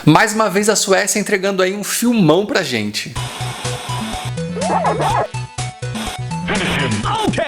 Mais uma vez a Suécia entregando aí um filmão pra gente.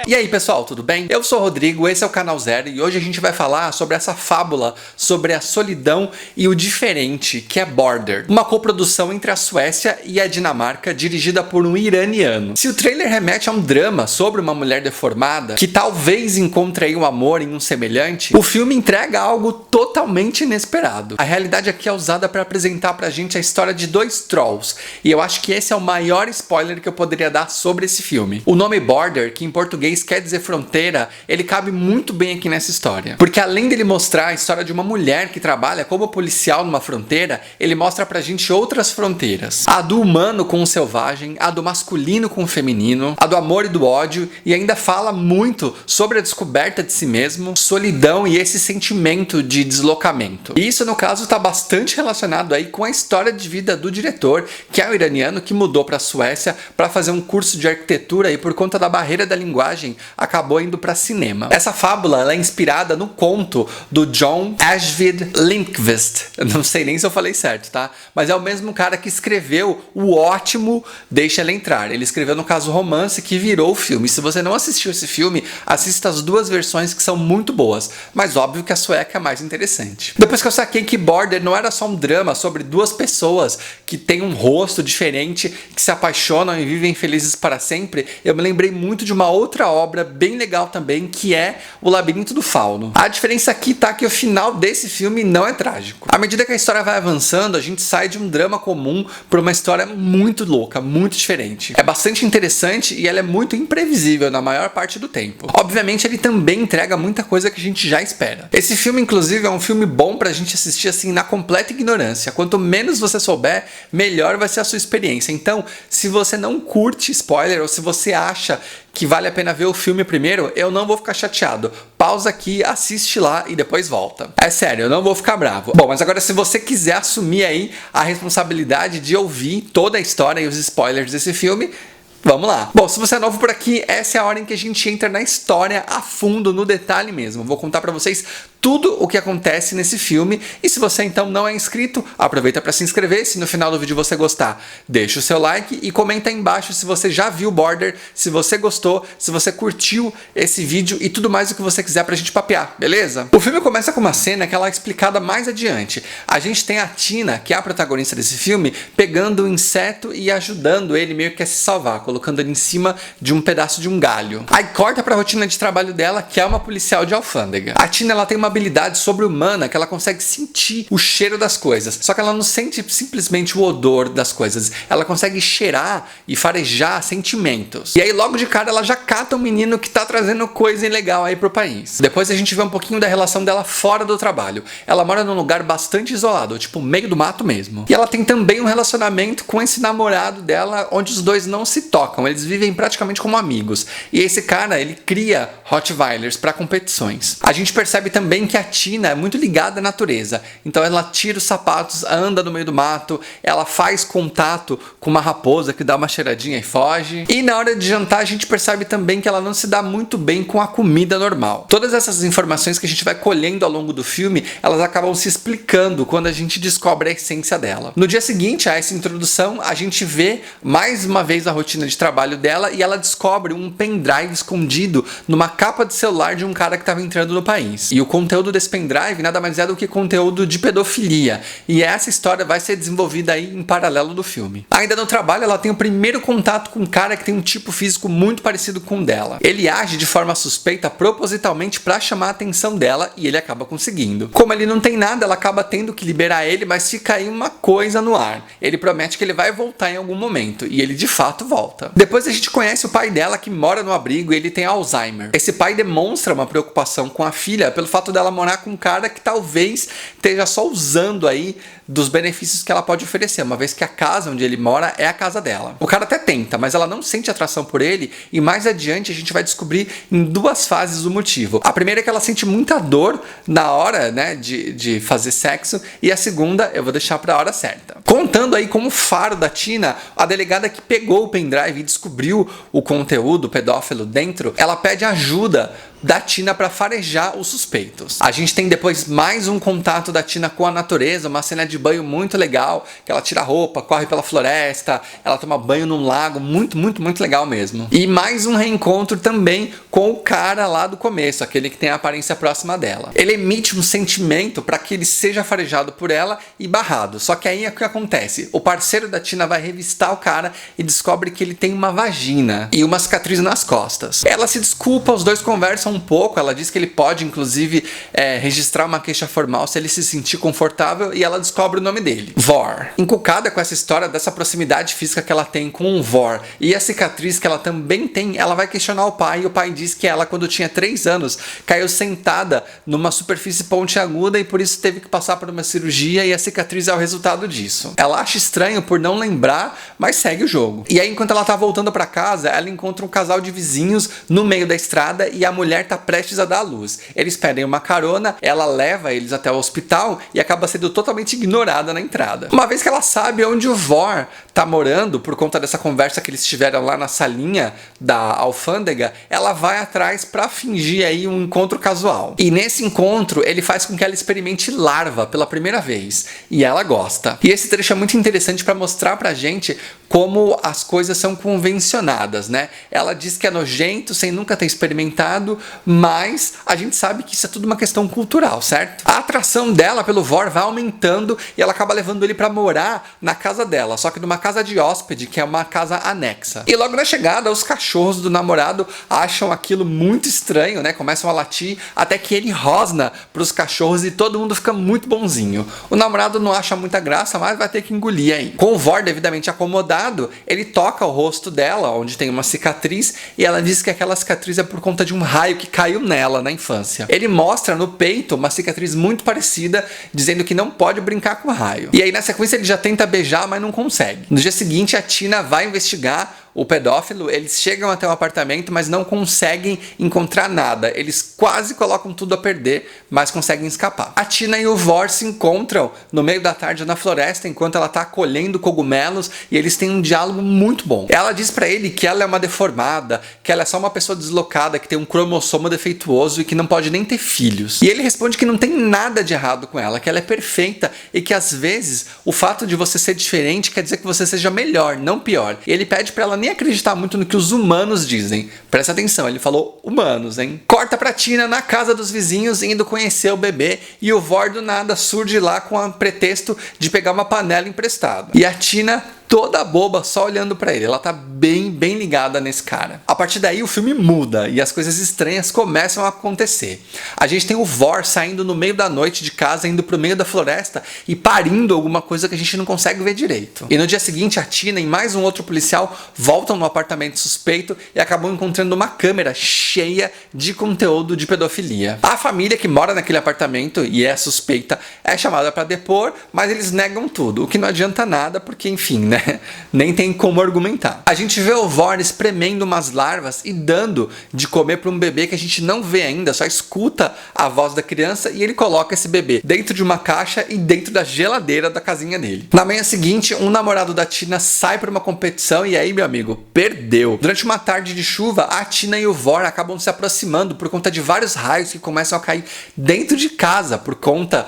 E aí pessoal, tudo bem? Eu sou o Rodrigo, esse é o Canal Zero e hoje a gente vai falar sobre essa fábula sobre a solidão e o diferente, que é Border, uma coprodução entre a Suécia e a Dinamarca, dirigida por um iraniano. Se o trailer remete a um drama sobre uma mulher deformada, que talvez encontre aí um amor em um semelhante, o filme entrega algo totalmente inesperado. A realidade aqui é usada para apresentar pra gente a história de dois trolls, e eu acho que esse é o maior spoiler que eu poderia dar sobre esse filme. O nome Border, que em português quer dizer fronteira, ele cabe muito bem aqui nessa história. Porque além dele mostrar a história de uma mulher que trabalha como policial numa fronteira, ele mostra pra gente outras fronteiras. A do humano com o selvagem, a do masculino com o feminino, a do amor e do ódio, e ainda fala muito sobre a descoberta de si mesmo, solidão e esse sentimento de deslocamento. E isso, no caso, está bastante relacionado aí com a história de vida do diretor, que é o iraniano que mudou pra Suécia para fazer um curso de arquitetura e por conta da barreira da linguagem acabou indo para cinema. Essa fábula ela é inspirada no conto do John Ajvide Lindqvist. Eu não sei nem se eu falei certo, tá? Mas é o mesmo cara que escreveu o ótimo Deixa Ela Entrar. Ele escreveu, no caso, o romance que virou o filme. Se você não assistiu esse filme, assista as duas versões que são muito boas. Mas óbvio que a sueca é mais interessante. Depois que eu saquei que Border não era só um drama sobre duas pessoas que têm um rosto diferente, que se apaixonam e vivem felizes para sempre, eu me lembrei muito de uma outra obra bem legal também, que é O Labirinto do Fauno. A diferença aqui tá que o final desse filme não é trágico. À medida que a história vai avançando, a gente sai de um drama comum para uma história muito louca, muito diferente. É bastante interessante e ela é muito imprevisível na maior parte do tempo. Obviamente ele também entrega muita coisa que a gente já espera. Esse filme, inclusive, é um filme bom pra gente assistir assim na completa ignorância. Quanto menos você souber, melhor vai ser a sua experiência. Então, se você não curte spoiler ou se você acha que vale a pena ver o filme primeiro, eu não vou ficar chateado. Pausa aqui, assiste lá e depois volta. É sério, eu não vou ficar bravo. Bom, mas agora se você quiser assumir aí a responsabilidade de ouvir toda a história e os spoilers desse filme, vamos lá. Bom, se você é novo por aqui, essa é a hora em que a gente entra na história a fundo, no detalhe mesmo. Vou contar pra vocês tudo o que acontece nesse filme. E se você então não é inscrito, aproveita para se inscrever. Se no final do vídeo você gostar, deixa o seu like e comenta aí embaixo se você já viu Border, se você gostou, se você curtiu esse vídeo e tudo mais o que você quiser pra gente papear, beleza? O filme começa com uma cena que ela é explicada mais adiante. A gente tem a Tina, que é a protagonista desse filme, pegando um inseto e ajudando ele meio que a se salvar, colocando ele em cima de um pedaço de um galho. Aí corta pra rotina de trabalho dela, que é uma policial de alfândega. A Tina, ela tem uma habilidade sobre-humana que ela consegue sentir o cheiro das coisas. Só que ela não sente simplesmente o odor das coisas. Ela consegue cheirar e farejar sentimentos. E aí logo de cara ela já cata um menino que tá trazendo coisa ilegal aí pro país. Depois a gente vê um pouquinho da relação dela fora do trabalho. Ela mora num lugar bastante isolado, tipo meio do mato mesmo. E ela tem também um relacionamento com esse namorado dela, onde os dois não se tocam. Eles vivem praticamente como amigos. E esse cara, ele cria Rottweilers para competições. A gente percebe também que a Tina é muito ligada à natureza. Então ela tira os sapatos, anda no meio do mato, ela faz contato com uma raposa que dá uma cheiradinha e foge. E na hora de jantar a gente percebe também que ela não se dá muito bem com a comida normal. Todas essas informações que a gente vai colhendo ao longo do filme, elas acabam se explicando quando a gente descobre a essência dela. No dia seguinte a essa introdução, a gente vê mais uma vez a rotina de trabalho dela e ela descobre um pendrive escondido numa capa de celular de um cara que estava entrando no país. E o conteúdo desse pendrive nada mais é do que conteúdo de pedofilia. E essa história vai ser desenvolvida aí em paralelo do filme. Ainda no trabalho, ela tem o primeiro contato com um cara que tem um tipo físico muito parecido com o dela. Ele age de forma suspeita propositalmente para chamar a atenção dela e ele acaba conseguindo. Como ele não tem nada, ela acaba tendo que liberar ele, mas fica aí uma coisa no ar. Ele promete que ele vai voltar em algum momento e ele de fato volta. Depois a gente conhece o pai dela que mora no abrigo e ele tem Alzheimer. Esse pai demonstra uma preocupação com a filha pelo fato dela morar com um cara que talvez esteja só usando aí dos benefícios que ela pode oferecer, uma vez que a casa onde ele mora é a casa dela. O cara até tenta, mas ela não sente atração por ele e mais adiante a gente vai descobrir em duas fases o motivo. A primeira é que ela sente muita dor na hora, né, de fazer sexo e a segunda eu vou deixar pra hora certa. Contando aí como faro da Tina, a delegada que pegou o pendrive e descobriu o conteúdo pedófilo dentro, ela pede ajuda da Tina para farejar os suspeitos. momentos. A gente tem depois mais um contato da Tina com a natureza, uma cena de banho muito legal, que ela tira a roupa, corre pela floresta, ela toma banho num lago, muito legal mesmo. E mais um reencontro também com o cara lá do começo, aquele que tem a aparência próxima dela. Ele emite um sentimento para que ele seja farejado por ela e barrado. Só que aí é o que acontece. O parceiro da Tina vai revistar o cara e descobre que ele tem uma vagina e uma cicatriz nas costas. Ela se desculpa, os dois conversam um pouco, ela diz que ele pode inclusive registrar uma queixa formal se ele se sentir confortável, e ela descobre o nome dele, Vor. Encucada com essa história dessa proximidade física que ela tem com o Vor e a cicatriz que ela também tem, ela vai questionar o pai, e o pai diz que ela, quando tinha 3 anos, caiu sentada numa superfície pontiaguda e por isso teve que passar por uma cirurgia, e a cicatriz é o resultado disso. Ela acha estranho por não lembrar, mas segue o jogo. E aí, enquanto ela tá voltando para casa, ela encontra um casal de vizinhos no meio da estrada e a mulher tá prestes a dar à luz. Eles pedem uma carona, ela leva eles até o hospital e acaba sendo totalmente ignorada na entrada. Uma vez que ela sabe onde o Vor tá morando, por conta dessa conversa que eles tiveram lá na salinha da alfândega, ela vai atrás pra fingir aí um encontro casual. E nesse encontro, ele faz com que ela experimente larva pela primeira vez. E ela gosta. E esse trecho é muito interessante pra mostrar pra gente como as coisas são convencionadas, né? Ela diz que é nojento sem nunca ter experimentado, mas a gente sabe que isso é tudo uma questão cultural, certo? A atração dela pelo Vor vai aumentando e ela acaba levando ele pra morar na casa dela, só que numa casa de hóspede, que é uma casa anexa. E logo na chegada, os cachorros do namorado acham aquilo muito estranho, né? Começam a latir, até que ele rosna pros cachorros e todo mundo fica muito bonzinho. O namorado não acha muita graça, mas vai ter que engolir aí. Com o Vor devidamente acomodado, ele toca o rosto dela, onde tem uma cicatriz, e ela diz que aquela cicatriz é por conta de um raio que caiu nela na infância. Ele mostra no peito uma cicatriz muito parecida, dizendo que não pode brincar com o raio. E aí na sequência ele já tenta beijar, mas não consegue. No dia seguinte a Tina vai investigar o pedófilo, eles chegam até o apartamento, mas não conseguem encontrar nada. Eles quase colocam tudo a perder, mas conseguem escapar. A Tina e o Vor se encontram no meio da tarde na floresta, enquanto ela está colhendo cogumelos, e eles têm um diálogo muito bom. Ela diz pra ele que ela é uma deformada, que ela é só uma pessoa deslocada, que tem um cromossomo defeituoso e que não pode nem ter filhos. E ele responde que não tem nada de errado com ela, que ela é perfeita e que às vezes o fato de você ser diferente quer dizer que você seja melhor, não pior. E ele pede pra ela nem acreditar muito no que os humanos dizem. Presta atenção, ele falou humanos, hein? Corta pra Tina na casa dos vizinhos, indo conhecer o bebê, e o Vor do nada surge lá com o pretexto de pegar uma panela emprestada. E a Tina toda boba, só olhando pra ele. Ela tá bem ligada nesse cara. A partir daí o filme muda e as coisas estranhas começam a acontecer. A gente tem o Vor saindo no meio da noite de casa, indo pro meio da floresta e parindo alguma coisa que a gente não consegue ver direito. E no dia seguinte a Tina e mais um outro policial voltam no apartamento suspeito e acabam encontrando uma câmera cheia de conteúdo de pedofilia. A família que mora naquele apartamento e é suspeita é chamada pra depor, mas eles negam tudo, o que não adianta nada porque, enfim, né? Nem tem como argumentar. A gente vê o Vor espremendo umas larvas e dando de comer para um bebê que a gente não vê ainda, só escuta a voz da criança, e ele coloca esse bebê dentro de uma caixa e dentro da geladeira da casinha dele. Na manhã seguinte, um namorado da Tina sai para uma competição e aí, meu amigo, perdeu. Durante uma tarde de chuva, a Tina e o Vor acabam se aproximando por conta de vários raios que começam a cair dentro de casa por conta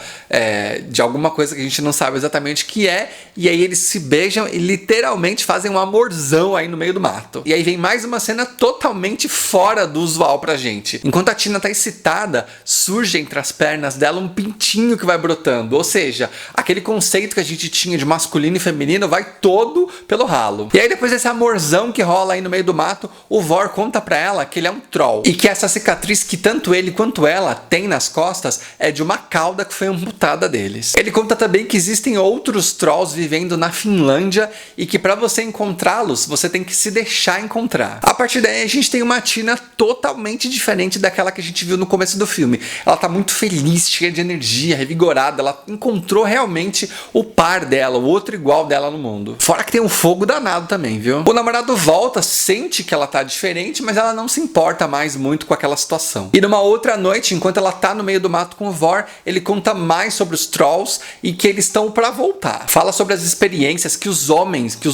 de alguma coisa que a gente não sabe exatamente o que é, e aí eles se beijam e literalmente fazem um amorzão aí no meio do mato. E aí vem mais uma cena totalmente fora do usual pra gente. Enquanto a Tina tá excitada, surge entre as pernas dela um pintinho que vai brotando. Ou seja, aquele conceito que a gente tinha de masculino e feminino vai todo pelo ralo. E aí depois desse amorzão que rola aí no meio do mato, o Vor conta pra ela que ele é um troll. E que essa cicatriz que tanto ele quanto ela tem nas costas é de uma cauda que foi amputada deles. Ele conta também que existem outros trolls vivendo na Finlândia e que para você encontrá-los, você tem que se deixar encontrar. A partir daí a gente tem uma Tina totalmente diferente daquela que a gente viu no começo do filme. Ela tá muito feliz, cheia de energia, revigorada, ela encontrou realmente o par dela, o outro igual dela no mundo. Fora que tem um fogo danado também, viu? O namorado volta, sente que ela tá diferente, mas ela não se importa mais muito com aquela situação. E numa outra noite, enquanto ela tá no meio do mato com o Vor, ele conta mais sobre os trolls e que eles estão para voltar. Fala sobre as experiências que os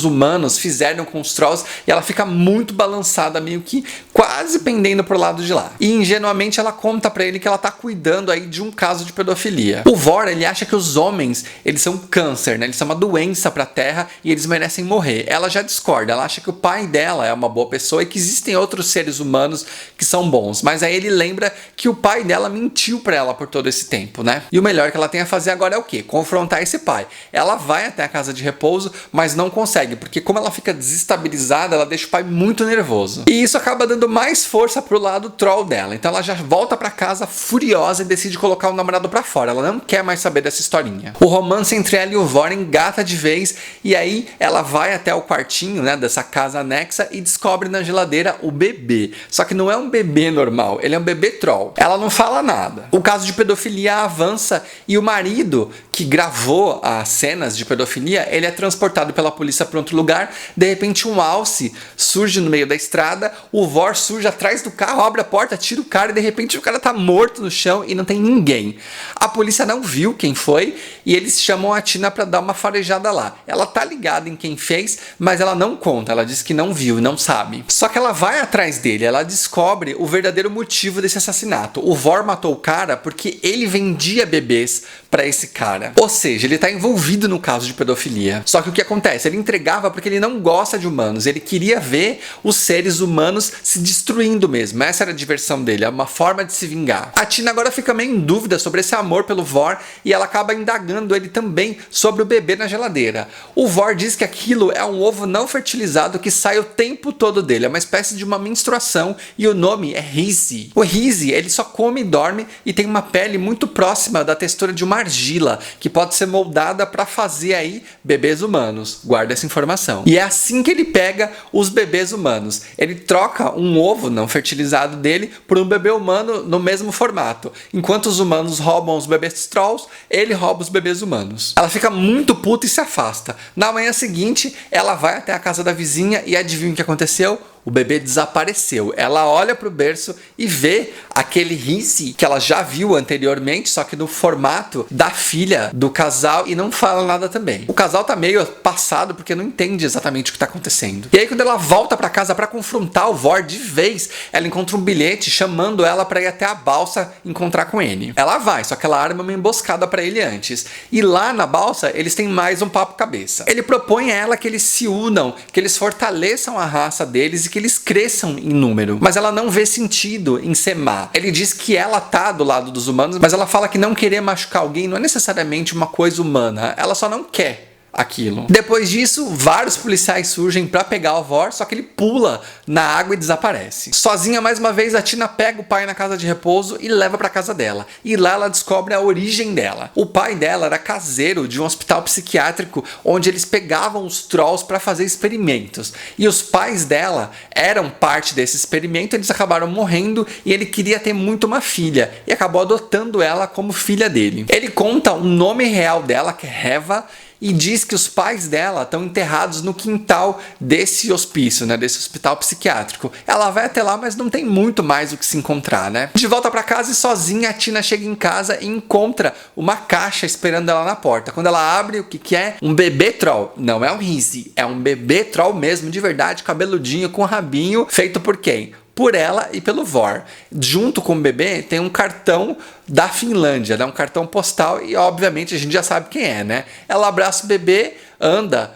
humanos fizeram com os trolls, e ela fica muito balançada, meio que quase pendendo pro lado de lá. E ingenuamente ela conta pra ele que ela tá cuidando aí de um caso de pedofilia. O Vor, ele acha que os homens, eles são câncer, né? Eles são uma doença pra Terra e eles merecem morrer. Ela já discorda, ela acha que o pai dela é uma boa pessoa e que existem outros seres humanos que são bons. Mas aí ele lembra que o pai dela mentiu pra ela por todo esse tempo, né? E o melhor que ela tem a fazer agora é o quê? Confrontar esse pai. Ela vai até a casa de repouso, mas não consegue, porque como ela fica desestabilizada, ela deixa o pai muito nervoso. E isso acaba dando mais força pro lado troll dela. Então ela já volta pra casa furiosa e decide colocar o namorado pra fora. Ela não quer mais saber dessa historinha. O romance entre ela e o Vor engata de vez, e aí ela vai até o quartinho, né, dessa casa anexa e descobre na geladeira o bebê. Só que não é um bebê normal, ele é um bebê troll. Ela não fala nada. O caso de pedofilia avança e o marido que gravou as cenas de pedofilia, ele é transportado pela polícia para outro lugar. De repente um alce surge no meio da estrada, o Vor surge atrás do carro, abre a porta, tira o cara e de repente o cara tá morto no chão e não tem ninguém. A polícia não viu quem foi e eles chamam a Tina para dar uma farejada lá. Ela tá ligada em quem fez, mas ela não conta, ela diz que não viu, não sabe. Só que ela vai atrás dele, ela descobre o verdadeiro motivo desse assassinato. O Vor matou o cara porque ele vendia bebês para esse cara. Ou seja, ele tá envolvido no caso de pedofilia. Só que o que acontece? Ele entregava porque ele não gosta de humanos, ele queria ver os seres humanos se destruindo mesmo. Essa era a diversão dele, é uma forma de se vingar. A Tina agora fica meio em dúvida sobre esse amor pelo Vor e ela acaba indagando ele também sobre o bebê na geladeira. O Vor diz que aquilo é um ovo não fertilizado que sai o tempo todo dele, é uma espécie de uma menstruação e o nome é Rizzi. O Rizzi, ele só come e dorme e tem uma pele muito próxima da textura de uma argila, que pode ser moldada para fazer aí bebês humanos. Guarda essa informação. E é assim que ele pega os bebês humanos. Ele troca um ovo não fertilizado dele por um bebê humano no mesmo formato. Enquanto os humanos roubam os bebês trolls, ele rouba os bebês humanos. Ela fica muito puta e se afasta. Na manhã seguinte, ela vai até a casa da vizinha e adivinha o que aconteceu? O bebê desapareceu. Ela olha pro berço e vê aquele Rizzi que ela já viu anteriormente, só que no formato da filha do casal, e não fala nada também. O casal tá meio passado porque não entende exatamente o que tá acontecendo. E aí quando ela volta pra casa pra confrontar o Vor de vez, ela encontra um bilhete chamando ela pra ir até a balsa encontrar com ele. Ela vai, só que ela arma uma emboscada pra ele antes. E lá na balsa eles têm mais um papo cabeça. Ele propõe a ela que eles se unam, que eles fortaleçam a raça deles e que eles cresçam em número. Mas ela não vê sentido em ser má. Ele diz que ela tá do lado dos humanos, mas ela fala que não querer machucar alguém não é necessariamente uma coisa humana. Ela só não quer aquilo. Depois disso, vários policiais surgem pra pegar o Vor, só que ele pula na água e desaparece. Sozinha, mais uma vez, a Tina pega o pai na casa de repouso e leva pra casa dela. E lá ela descobre a origem dela. O pai dela era caseiro de um hospital psiquiátrico onde eles pegavam os trolls pra fazer experimentos. E os pais dela eram parte desse experimento, eles acabaram morrendo e ele queria ter muito uma filha e acabou adotando ela como filha dele. Ele conta o nome real dela, que é Reva, e diz que os pais dela estão enterrados no quintal desse hospício, né, desse hospital psiquiátrico. Ela vai até lá, mas não tem muito mais o que se encontrar, né? De volta pra casa e sozinha, a Tina chega em casa e encontra uma caixa esperando ela na porta. Quando ela abre, o que é? Um bebê troll. Não é um Rizzi, é um bebê troll mesmo, de verdade, cabeludinho, com rabinho, feito por quem? Por ela e pelo Vor. Junto com o bebê tem um cartão da Finlândia, né? Um cartão postal e obviamente a gente já sabe quem é, né? Ela abraça o bebê, anda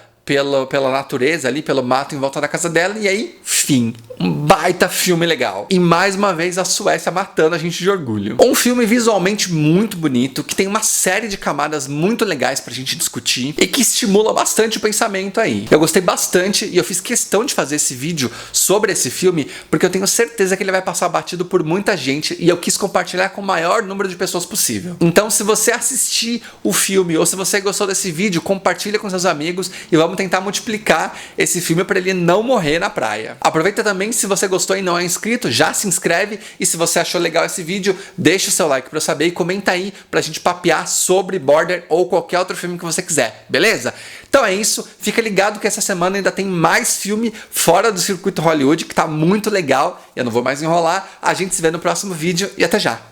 pela natureza ali, pelo mato em volta da casa dela e aí, fim. Um baita filme legal. E mais uma vez a Suécia matando a gente de orgulho. Um filme visualmente muito bonito, que tem uma série de camadas muito legais pra gente discutir e que estimula bastante o pensamento aí. Eu gostei bastante e eu fiz questão de fazer esse vídeo sobre esse filme porque eu tenho certeza que ele vai passar batido por muita gente e eu quis compartilhar com o maior número de pessoas possível. Então, se você assistir o filme ou se você gostou desse vídeo, compartilha com seus amigos e vamos tentar multiplicar esse filme para ele não morrer na praia. Aproveita também, se você gostou e não é inscrito, já se inscreve e se você achou legal esse vídeo, deixa o seu like para eu saber e comenta aí pra gente papear sobre Border ou qualquer outro filme que você quiser, beleza? Então é isso, fica ligado que essa semana ainda tem mais filme fora do circuito Hollywood que tá muito legal, eu não vou mais enrolar, a gente se vê no próximo vídeo e até já!